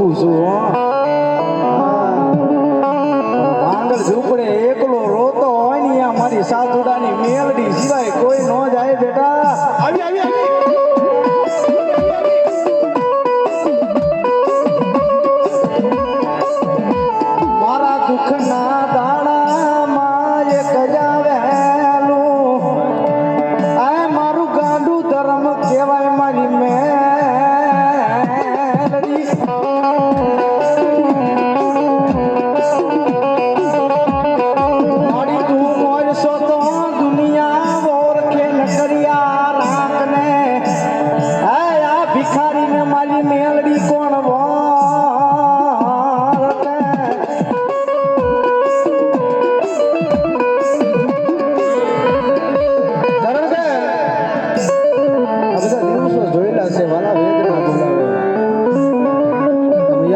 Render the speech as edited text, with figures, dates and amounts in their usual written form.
જોઉં છું હો ભાંગર ઝૂંપડે એકલો રોતો હોય ને આ મારી સાસુડાની મેલડી સિવાય કોઈ ન જાય બેટા આવી આવી આવી મારા દુઃખના દાડામાં એક જ આવેલું આ મારું ગાંડું ધર્મ કહેવાય મારી મેલડી મારી તું મોરસો તો દુનિયા ઓળખે ન કર્યા રાખને આ ભિખારીને મારી મેલડી કોણ